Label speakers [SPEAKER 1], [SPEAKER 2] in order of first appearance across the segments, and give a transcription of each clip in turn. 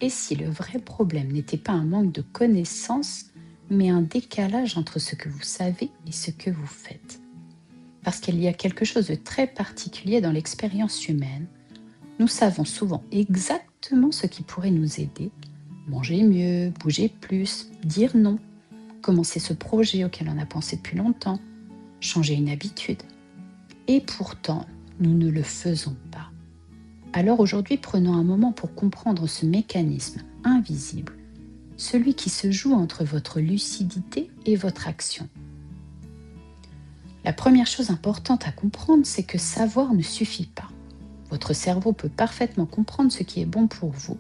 [SPEAKER 1] Et si le vrai problème n'était pas un manque de connaissances, mais un décalage entre ce que vous savez et ce que vous faites? Parce qu'il y a quelque chose de très particulier dans l'expérience humaine. Nous savons souvent exactement ce qui pourrait nous aider. Manger mieux, bouger plus, dire non, commencer ce projet auquel on a pensé depuis longtemps, changer une habitude. Et pourtant, nous ne le faisons pas. Alors aujourd'hui, prenons un moment pour comprendre ce mécanisme invisible, celui qui se joue entre votre lucidité et votre action. La première chose importante à comprendre, c'est que savoir ne suffit pas. Votre cerveau peut parfaitement comprendre ce qui est bon pour vous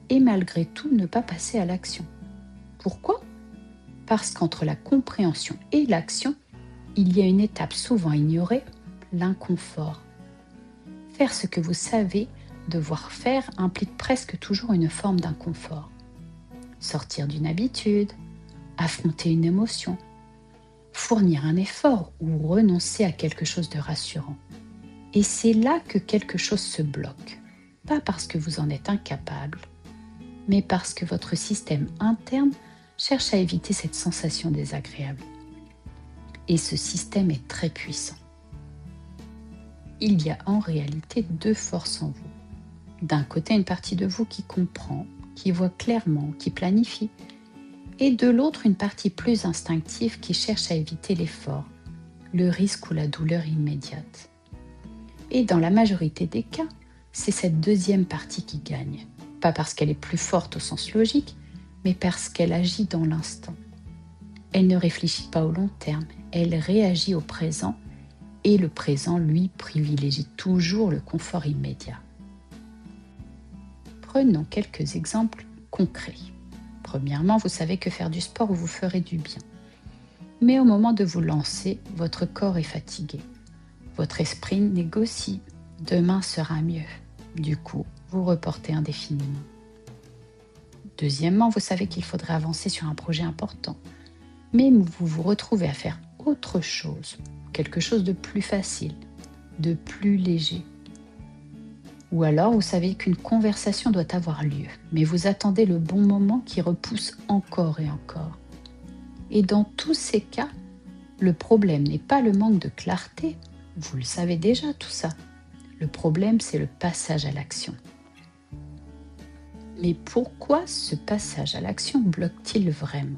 [SPEAKER 1] et malgré tout ne pas passer à l'action. Pourquoi ? Parce qu'entre la compréhension et l'action, il y a une étape souvent ignorée, l'inconfort. Faire ce que vous savez devoir faire implique presque toujours une forme d'inconfort. Sortir d'une habitude, affronter une émotion, fournir un effort ou renoncer à quelque chose de rassurant. Et c'est là que quelque chose se bloque. Pas parce que vous en êtes incapable, mais parce que votre système interne cherche à éviter cette sensation désagréable. Et ce système est très puissant. Il y a en réalité deux forces en vous. D'un côté, une partie de vous qui comprend, qui voit clairement, qui planifie, et de l'autre, une partie plus instinctive qui cherche à éviter l'effort, le risque ou la douleur immédiate. Et dans la majorité des cas, c'est cette deuxième partie qui gagne. Pas parce qu'elle est plus forte au sens logique, mais parce qu'elle agit dans l'instant. Elle ne réfléchit pas au long terme, elle réagit au présent, et le présent, lui, privilégie toujours le confort immédiat. Prenons quelques exemples concrets. Premièrement, vous savez que faire du sport vous ferait du bien. Mais au moment de vous lancer, votre corps est fatigué. Votre esprit négocie. Demain sera mieux. Du coup, vous reportez indéfiniment. Deuxièmement, vous savez qu'il faudrait avancer sur un projet important. Mais vous vous retrouvez à faire autre chose, quelque chose de plus facile, de plus léger. Ou alors, vous savez qu'une conversation doit avoir lieu, mais vous attendez le bon moment qui repousse encore et encore. Et dans tous ces cas, le problème n'est pas le manque de clarté, vous le savez déjà tout ça. Le problème, c'est le passage à l'action. Mais pourquoi ce passage à l'action bloque-t-il vraiment ?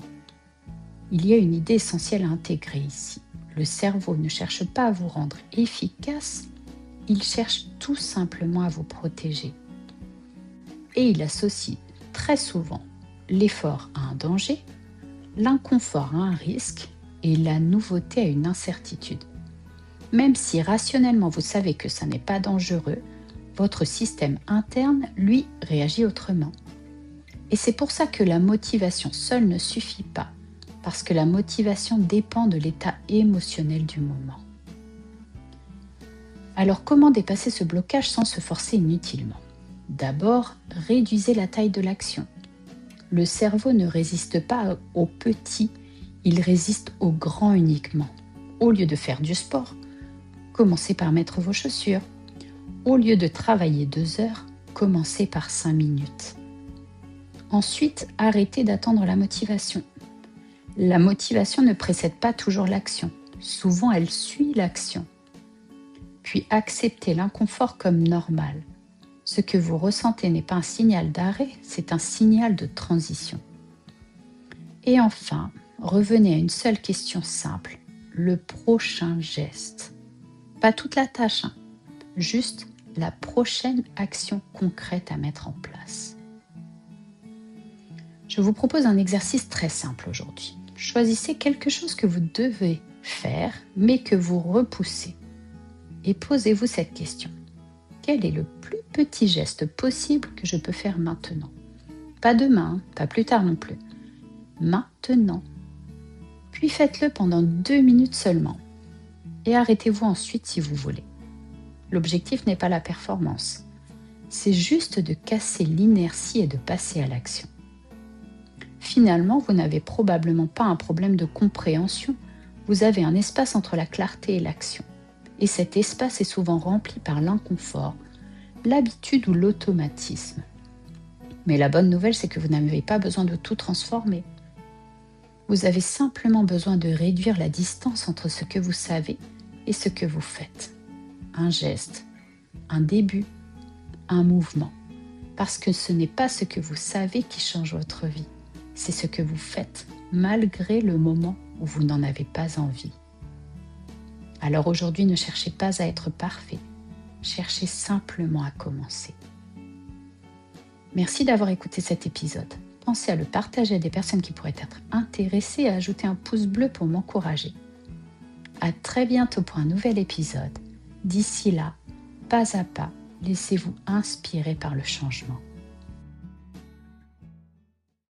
[SPEAKER 1] Il y a une idée essentielle à intégrer ici. Le cerveau ne cherche pas à vous rendre efficace, il cherche tout simplement à vous protéger. Et il associe très souvent l'effort à un danger, l'inconfort à un risque et la nouveauté à une incertitude. Même si rationnellement vous savez que ça n'est pas dangereux, votre système interne, lui, réagit autrement. Et c'est pour ça que la motivation seule ne suffit pas, parce que la motivation dépend de l'état émotionnel du moment. Alors comment dépasser ce blocage sans se forcer inutilement ? D'abord, réduisez la taille de l'action. Le cerveau ne résiste pas au petit, il résiste au grand uniquement. Au lieu de faire du sport, commencez par mettre vos chaussures. Au lieu de travailler 2 heures, commencez par 5 minutes. Ensuite, arrêtez d'attendre la motivation. La motivation ne précède pas toujours l'action. Souvent, elle suit l'action. Puis acceptez l'inconfort comme normal. Ce que vous ressentez n'est pas un signal d'arrêt, c'est un signal de transition. Et enfin, revenez à une seule question simple, le prochain geste. Pas toute la tâche, juste la prochaine action concrète à mettre en place. Je vous propose un exercice très simple aujourd'hui. Choisissez quelque chose que vous devez faire, mais que vous repoussez. Et posez-vous cette question. Quel est le plus petit geste possible que je peux faire maintenant ? Pas demain, pas plus tard non plus. Maintenant. Puis faites-le pendant 2 minutes seulement. Et arrêtez-vous ensuite si vous voulez. L'objectif n'est pas la performance. C'est juste de casser l'inertie et de passer à l'action. Finalement, vous n'avez probablement pas un problème de compréhension. Vous avez un espace entre la clarté et l'action. Et cet espace est souvent rempli par l'inconfort, l'habitude ou l'automatisme. Mais la bonne nouvelle, c'est que vous n'avez pas besoin de tout transformer. Vous avez simplement besoin de réduire la distance entre ce que vous savez et ce que vous faites. Un geste, un début, un mouvement. Parce que ce n'est pas ce que vous savez qui change votre vie, c'est ce que vous faites malgré le moment où vous n'en avez pas envie. Alors aujourd'hui, ne cherchez pas à être parfait, cherchez simplement à commencer. Merci d'avoir écouté cet épisode. Pensez à le partager à des personnes qui pourraient être intéressées et à ajouter un pouce bleu pour m'encourager. À très bientôt pour un nouvel épisode. D'ici là, pas à pas, laissez-vous inspirer par le changement.